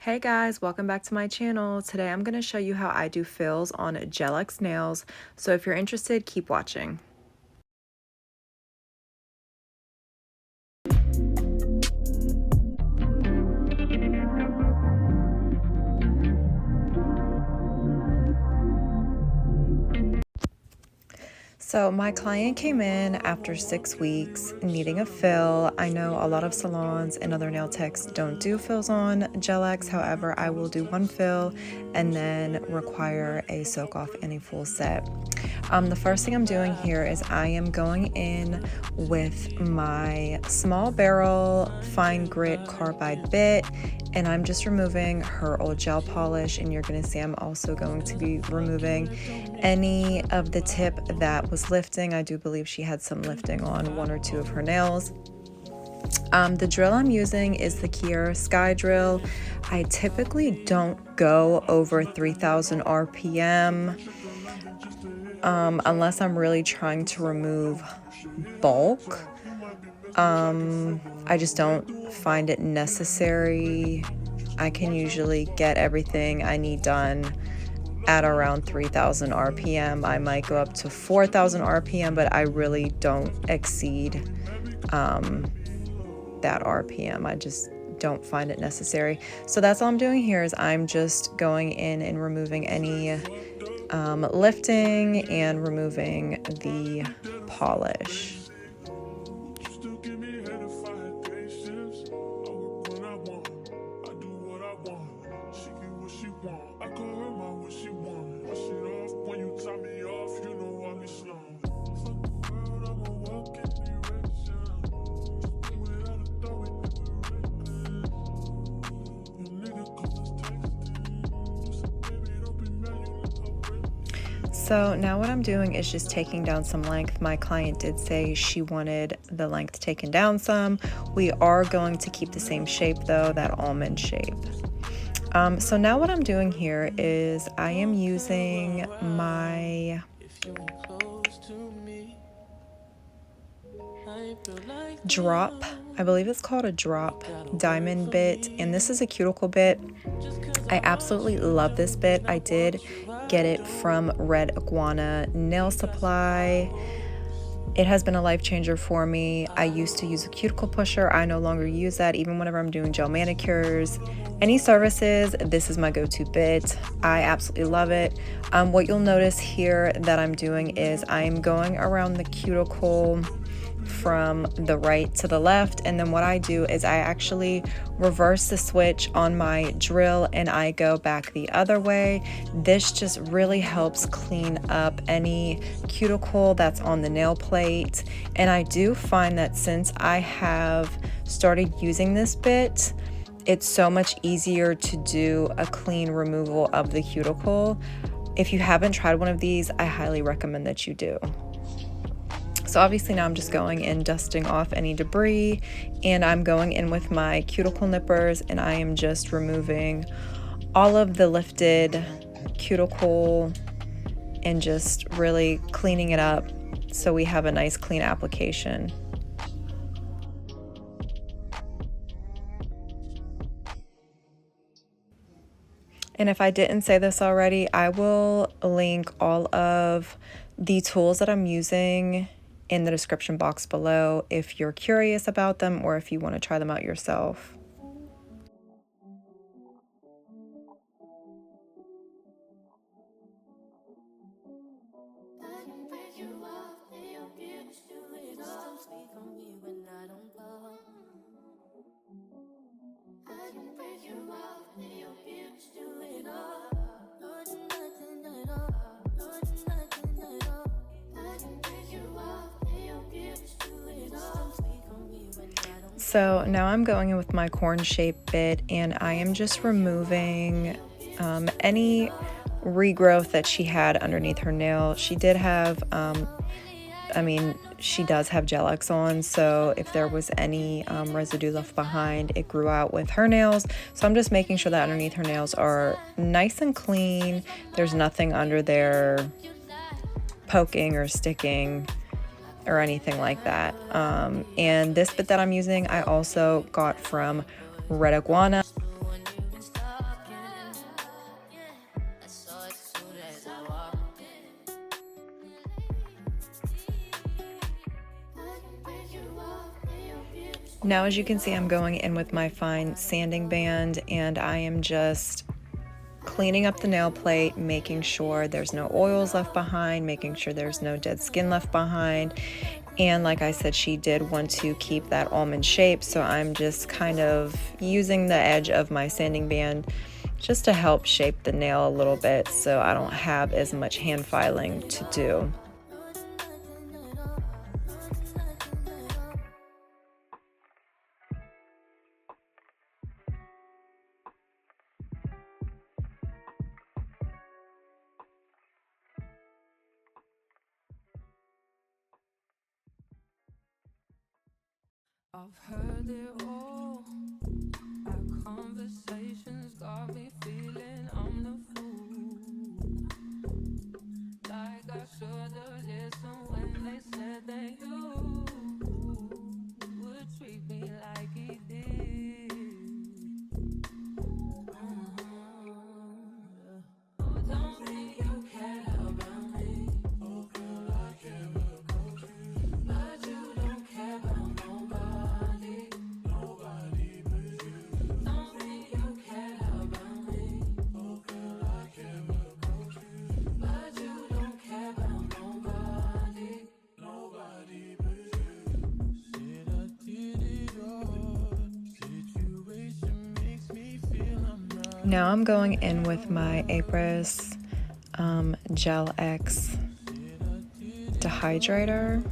Hey guys, welcome back to my channel. Today I'm going to show you how I do fills on Gelx nails. So if you're interested, keep watching. So my client came in after 6 weeks needing a fill. I know a lot of salons and other nail techs don't do fills on Gelx. However, I will do one fill and then require a soak off and a full set. The first thing I'm doing here is I am going in with my small barrel fine grit carbide bit, and I'm just removing her old gel polish, and you're going to see I'm also going to be removing any of the tip that was lifting. I do believe she had some lifting on one or two of her nails. The drill I'm using is the Kier Sky drill. I typically don't go over 3,000 RPM unless I'm really trying to remove bulk. I just don't find it necessary. I can usually get everything I need done at around 3,000 RPM. I might go up to 4,000 RPM, but I really don't exceed that RPM. I just don't find it necessary. So that's all I'm doing here is I'm just going in and removing any lifting and removing the polish. So now what I'm doing is just taking down some length. My client did say she wanted the length taken down some. We are going to keep the same shape though, that almond shape. So now what I'm doing here is I am using my drop, I believe it's called a drop diamond bit, and this is a cuticle bit. I absolutely love this bit. I did get it from Red Iguana Nail Supply. It has been a life changer for me. I used to use a cuticle pusher. I no longer use that. Even whenever I'm doing gel manicures, any services, this is my go-to bit. I absolutely love it. What you'll notice here that I'm doing is I'm going around the cuticle from the right to the left, and then what I do is I actually reverse the switch on my drill and I go back the other way. This just really helps clean up any cuticle that's on the nail plate, and I do find that since I have started using this bit, it's so much easier to do a clean removal of the cuticle. If you haven't tried one of these, I highly recommend that you do. So obviously now I'm just going and dusting off any debris, and I'm going in with my cuticle nippers and I am just removing all of the lifted cuticle and just really cleaning it up so we have a nice clean application. And if I didn't say this already, I will link all of the tools that I'm using in the description box below if you're curious about them or if you want to try them out yourself. So now I'm going in with my corn shaped bit and I am just removing any regrowth that she had underneath her nail. She did have, she does have Gelx on, so if there was any residue left behind, it grew out with her nails. So I'm just making sure that underneath her nails are nice and clean. There's nothing under there poking or sticking or anything like that. And this bit that I'm using, I also got from Red Iguana. Now, as you can see, I'm going in with my fine sanding band, and I am just cleaning up the nail plate, making sure there's no oils left behind, making sure there's no dead skin left behind. And like I said, she did want to keep that almond shape, so I'm just kind of using the edge of my sanding band just to help shape the nail a little bit so I don't have as much hand filing to do. I've heard it all. Our conversations got me feeling I'm the fool. Like I should've listened when they said that you would treat me like he did. Oh, don't think you care about me. Oh, girl, I care about you. But you don't care about nobody. Nobody but you. Don't think you care about me. Oh, girl, I care about you. But you don't care about nobody. Nobody but you. Said I did it all. Situation makes me feel I'm right. Now I'm going in with my Apris Gelx dehydrator.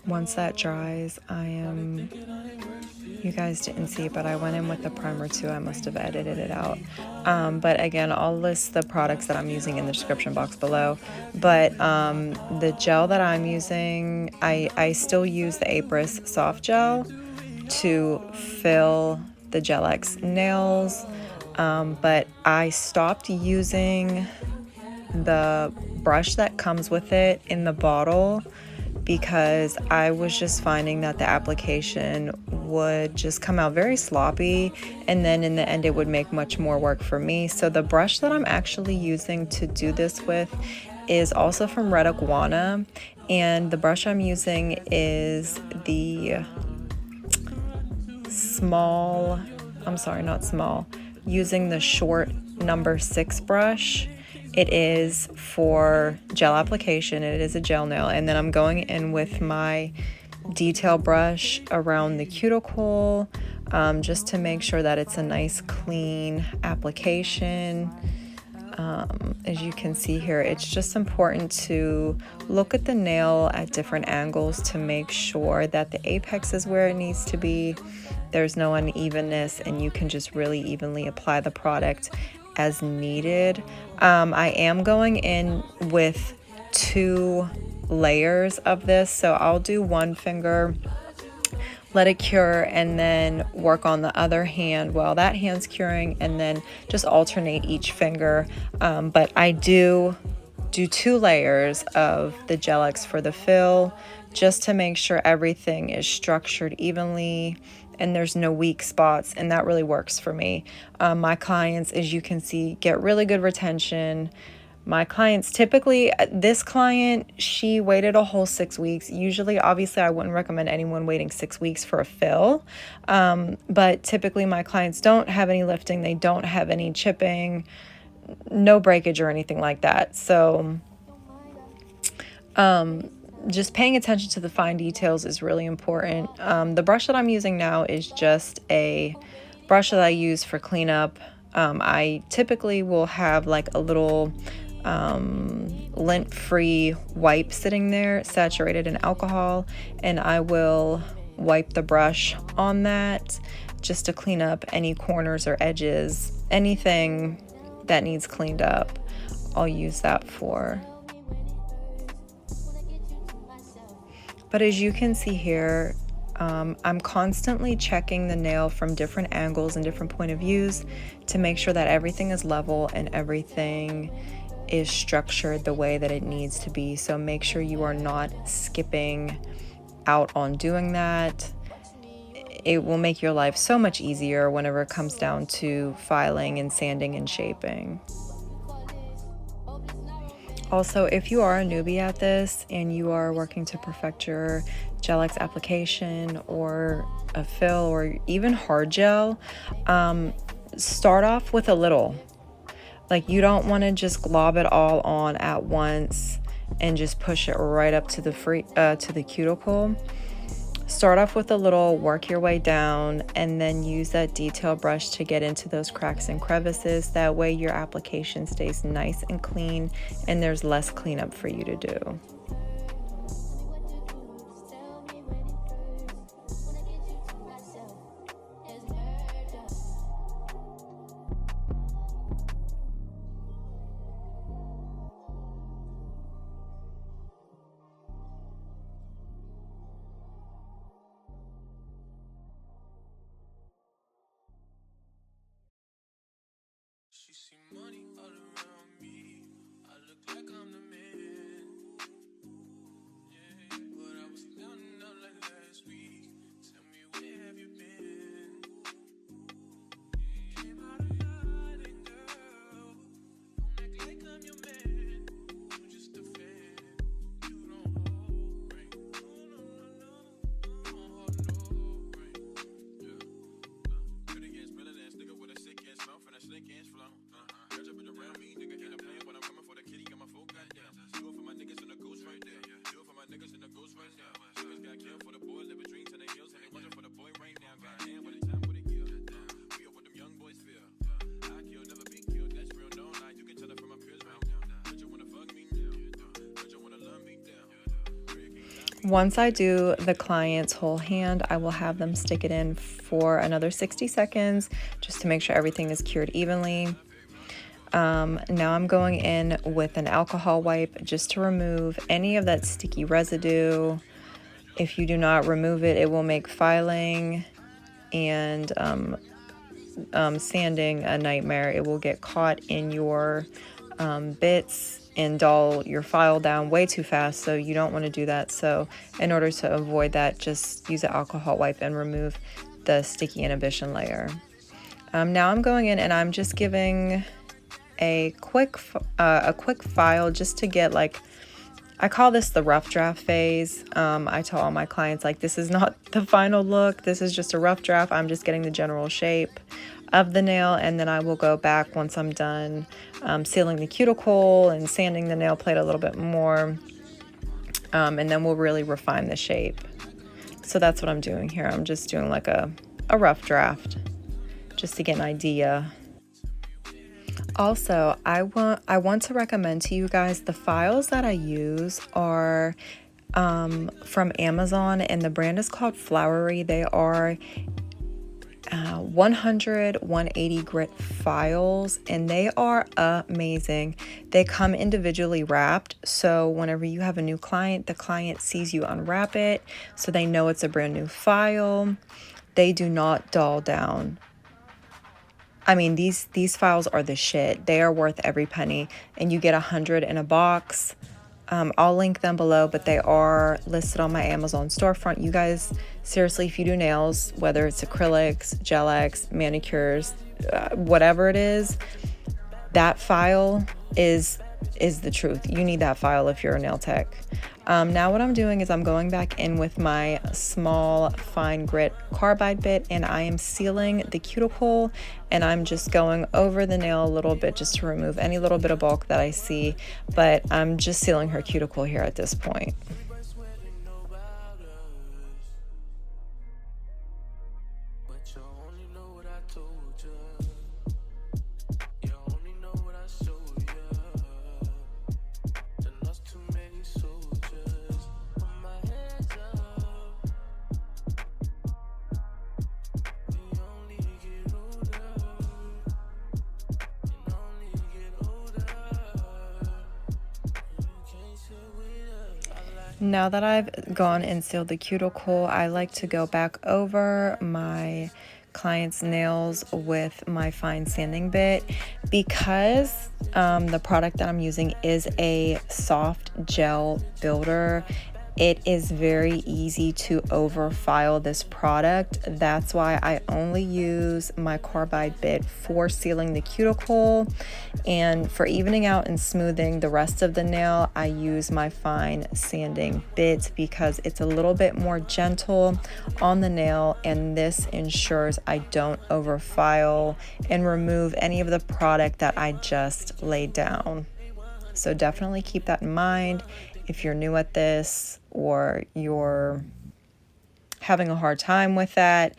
Once that dries, you guys didn't see, but I went in with the primer too. I must have edited it out. But again, I'll list the products that I'm using in the description box below. But the gel that I'm using, I still use the Apris soft gel to fill the Gelx nails. But I stopped using the brush that comes with it in the bottle because I was just finding that the application would just come out very sloppy, and then in the end it would make much more work for me. So the brush that I'm actually using to do this with is also from Red Iguana, and the brush I'm using is the using the short number 6 brush. It is for gel application. It is a gel nail. And then I'm going in with my detail brush around the cuticle, just to make sure that it's a nice clean application. As you can see here, it's just important to look at the nail at different angles to make sure that the apex is where it needs to be. There's no unevenness, and you can just really evenly apply the product as needed. I am going in with 2 layers of this, so I'll do one finger, let it cure, and then work on the other hand while that hand's curing, and then just alternate each finger. But I do 2 layers of the Gelx for the fill, just to make sure everything is structured evenly and there's no weak spots, and that really works for me. My clients, as you can see, get really good retention. My clients typically, this client, she waited a whole 6 weeks. Usually, obviously, I wouldn't recommend anyone waiting 6 weeks for a fill. But typically my clients don't have any lifting. They don't have any chipping, no breakage or anything like that. So just paying attention to the fine details is really important. The brush that I'm using now is just a brush that I use for cleanup. I typically will have like a little lint-free wipe sitting there, saturated in alcohol, and I will wipe the brush on that just to clean up any corners or edges, anything that needs cleaned up. I'll use that for. But as you can see here, I'm constantly checking the nail from different angles and different point of views to make sure that everything is level and everything is structured the way that it needs to be. So make sure you are not skipping out on doing that. It will make your life so much easier whenever it comes down to filing and sanding and shaping. Also, if you are a newbie at this and you are working to perfect your Gelx application or a fill or even hard gel, start off with a little. Like, you don't want to just glob it all on at once and just push it right up to the cuticle. Start off with a little, work your way down, and then use that detail brush to get into those cracks and crevices. That way your application stays nice and clean and there's less cleanup for you to do. She see money all around me. I look like I'm the man. Yeah, but I was down and out like last week. Tell me, where have you been? Came out of hiding, girl. Don't act like I'm your man. I'm just a fan. You don't hold right. No, no, no, no. Don't hold no right. Yeah. Pretty ass, better than nigga with a sick ass mouth and a slick ass flow. Catch up around me, nigga, ain't a plan when I'm coming for the kitty, got my full goddamn. Do it for my niggas and the ghost right there. Do it for my niggas and the ghost right now. Niggas got killed for the boy, living dreams in the hills, and they watching for the boy right now. Goddamn, what a time, what a year. We are what them young boys feel. I kill, never be killed, that's real, no lie. You can tell it from my peers right now. Don't you wanna fuck me now? Don't you wanna love me down? Once I do the client's whole hand, I will have them stick it in for another 60 seconds just to make sure everything is cured evenly. Now I'm going in with an alcohol wipe just to remove any of that sticky residue. If you do not remove it, it will make filing and sanding a nightmare. It will get caught in your bits and dull your file down way too fast, so you don't want to do that. So in order to avoid that, just use an alcohol wipe and remove the sticky inhibition layer. Now I'm going in and I'm just giving a quick file just to get, like, I call this the rough draft phase. I tell all my clients, like, this is not the final look, this is just a rough draft. I'm just getting the general shape of the nail, and then I will go back once I'm done sealing the cuticle and sanding the nail plate a little bit more, and then we'll really refine the shape. So that's what I'm doing here. I'm just doing like a rough draft just to get an idea. Also, I want to recommend to you guys, the files that I use are from Amazon, and the brand is called Flowery. They are 100 180 grit files, and they are amazing. They come individually wrapped, so whenever you have a new client, the client sees you unwrap it, so they know it's a brand new file. They do not dull down. I mean, these files are the shit. They are worth every penny, and you get 100 in a box. I'll link them below, but they are listed on my Amazon storefront. You guys, seriously, if you do nails, whether it's acrylics, Gelx, manicures, whatever it is, that file is the truth. You need that file if you're a nail tech. Now what I'm doing is I'm going back in with my small fine grit carbide bit, and I am sealing the cuticle, and I'm just going over the nail a little bit just to remove any little bit of bulk that I see, but I'm just sealing her cuticle here at this point. Now that I've gone and sealed the cuticle, I like to go back over my client's nails with my fine sanding bit, because the product that I'm using is a soft gel builder. it is very easy to over file this product. That's why I only use my carbide bit for sealing the cuticle, and for evening out and smoothing the rest of the nail, I use my fine sanding bit because it's a little bit more gentle on the nail, and this ensures I don't over file and remove any of the product that I just laid down. So definitely keep that in mind if you're new at this or you're having a hard time with that.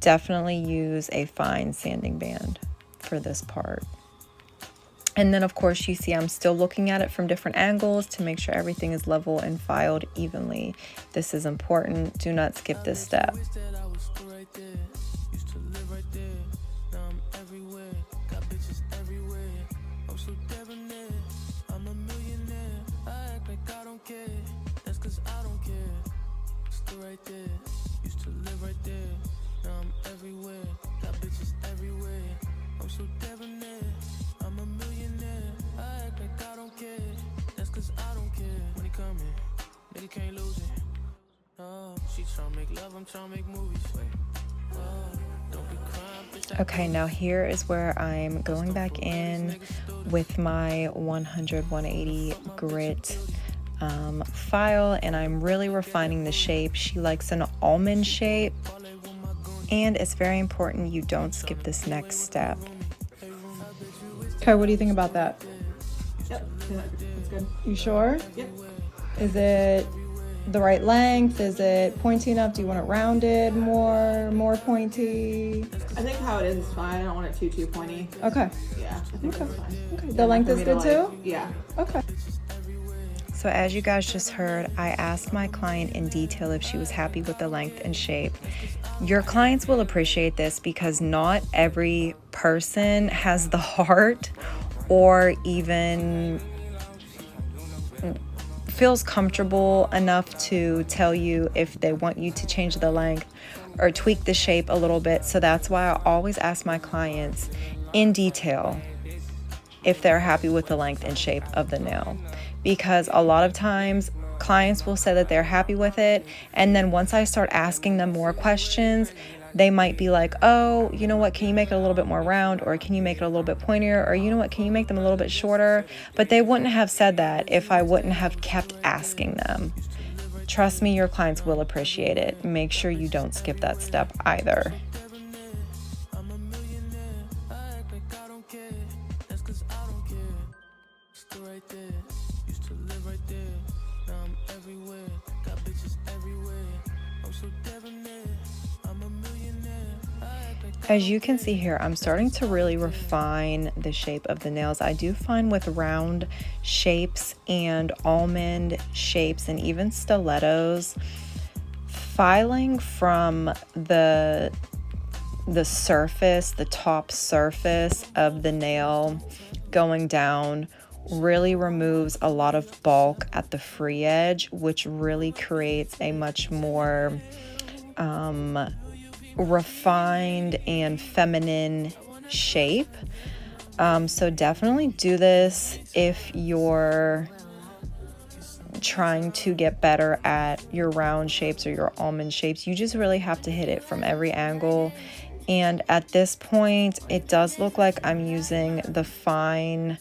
Definitely use a fine sanding band for this part. And then of course you see I'm still looking at it from different angles to make sure everything is level and filed evenly. This is important. Do not skip this step. Okay, now here is where I'm going back in with my 100-180 grit file, and I'm really refining the shape. She likes an almond shape, and it's very important you don't skip this next step. Okay, what do you think about that? Yep, that's good. You sure? Yep. Is it the right length? Is it pointy enough? Do you want it rounded more pointy? I think how it is fine. I don't want it too pointy. Okay. Yeah, I think that's fine. Okay. The length is good too? Yeah. Okay. So as you guys just heard, I asked my client in detail if she was happy with the length and shape. Your clients will appreciate this because not every person has the heart or even feels comfortable enough to tell you if they want you to change the length or tweak the shape a little bit. So that's why I always ask my clients in detail if they're happy with the length and shape of the nail. Because a lot of times clients will say that they're happy with it, and then once I start asking them more questions, they might be like, oh, you know what, can you make it a little bit more round, or can you make it a little bit pointier, or you know what, can you make them a little bit shorter? But they wouldn't have said that if I wouldn't have kept asking them. Trust me, your clients will appreciate it. Make sure you don't skip that step either. As you can see here, I'm starting to really refine the shape of the nails. I do find with round shapes and almond shapes and even stilettos, filing from the surface, the top surface of the nail going down really removes a lot of bulk at the free edge, which really creates a much more refined and feminine shape. So definitely do this if you're trying to get better at your round shapes or your almond shapes. You just really have to hit it from every angle. And at this point, it does look like I'm using the fine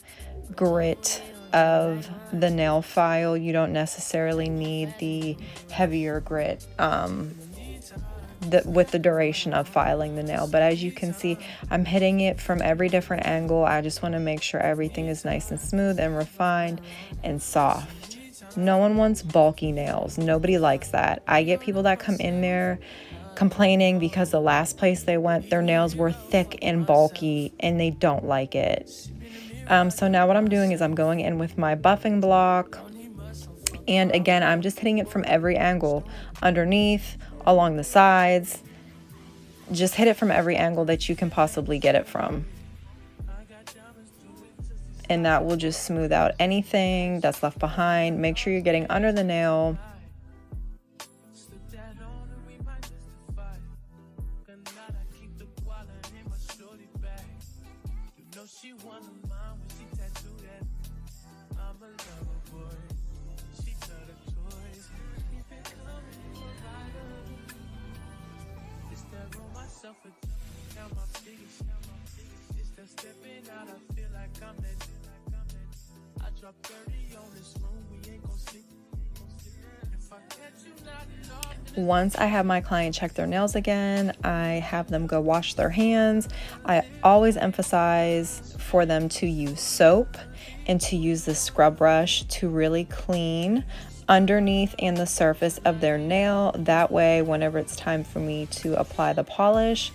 grit of the nail file. You don't necessarily need the heavier grit with the duration of filing the nail. But as you can see, I'm hitting it from every different angle. I just want to make sure everything is nice and smooth and refined and soft. No one wants bulky nails. Nobody likes that. I get people that come in there complaining because the last place they went, their nails were thick and bulky and they don't like it. So now what I'm doing is I'm going in with my buffing block, and again, I'm just hitting it from every angle, underneath, along the sides. Just hit it from every angle that you can possibly get it from. And that will just smooth out anything that's left behind. Make sure you're getting under the nail. Once I have my client check their nails again, I have them go wash their hands. I always emphasize for them to use soap and to use the scrub brush to really clean underneath and the surface of their nail. That way, whenever it's time for me to apply the polish,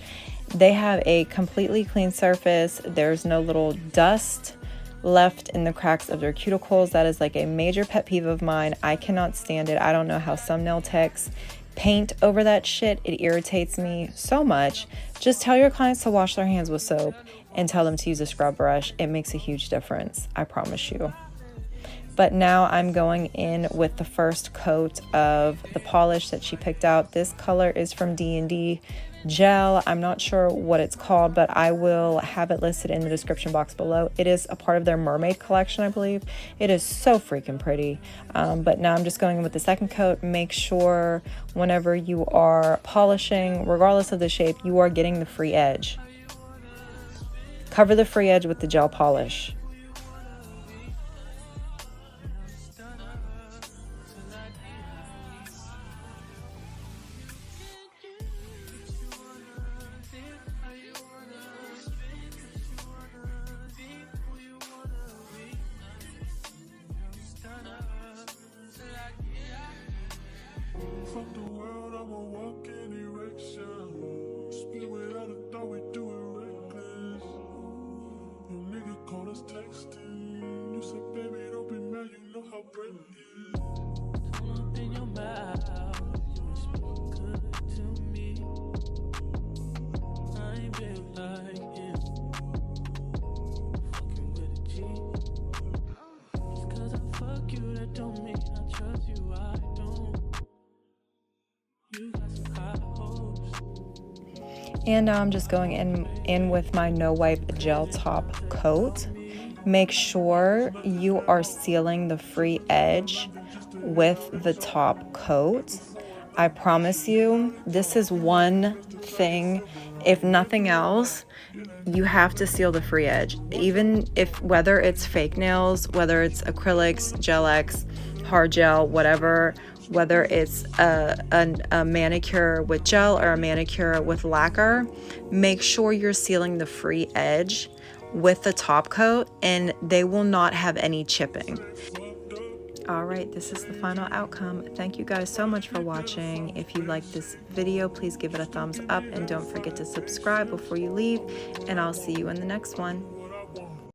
they have a completely clean surface. There's no little dust left in the cracks of their cuticles. That is like a major pet peeve of mine. I cannot stand it. I don't know how some nail techs paint over that shit. It irritates me so much. Just tell your clients to wash their hands with soap and tell them to use a scrub brush. It makes a huge difference, I promise you. But now I'm going in with the first coat of the polish that she picked out. This color is from D&D Gel. I'm not sure what it's called, but I will have it listed in the description box below. It is a part of their mermaid collection, I believe. It is so freaking pretty. But now I'm just going in with the second coat. Make sure whenever you are polishing, regardless of the shape, you are getting the free edge. Cover the free edge with the gel polish. Fuck the world, I'ma walk in erection. Spit without a thought, we do it reckless. Your nigga call us texting. You said, baby, don't be mad, you know how bread is. Don't in your mouth, you speak good to me. I ain't built like him. Fucking with a G. Just cause I fuck you, that don't mean I trust you, I don't. And now I'm just going in with my no wipe gel top coat. Make sure you are sealing the free edge with the top coat. I promise you, this is one thing, if nothing else, you have to seal the free edge. Even if, whether it's fake nails, whether it's acrylics, Gelx, hard gel, whatever, whether it's a manicure with gel or a manicure with lacquer, make sure you're sealing the free edge with the top coat and they will not have any chipping. All right, this is the final outcome. Thank you guys so much for watching. If you like this video, please give it a thumbs up and don't forget to subscribe before you leave, and I'll see you in the next one.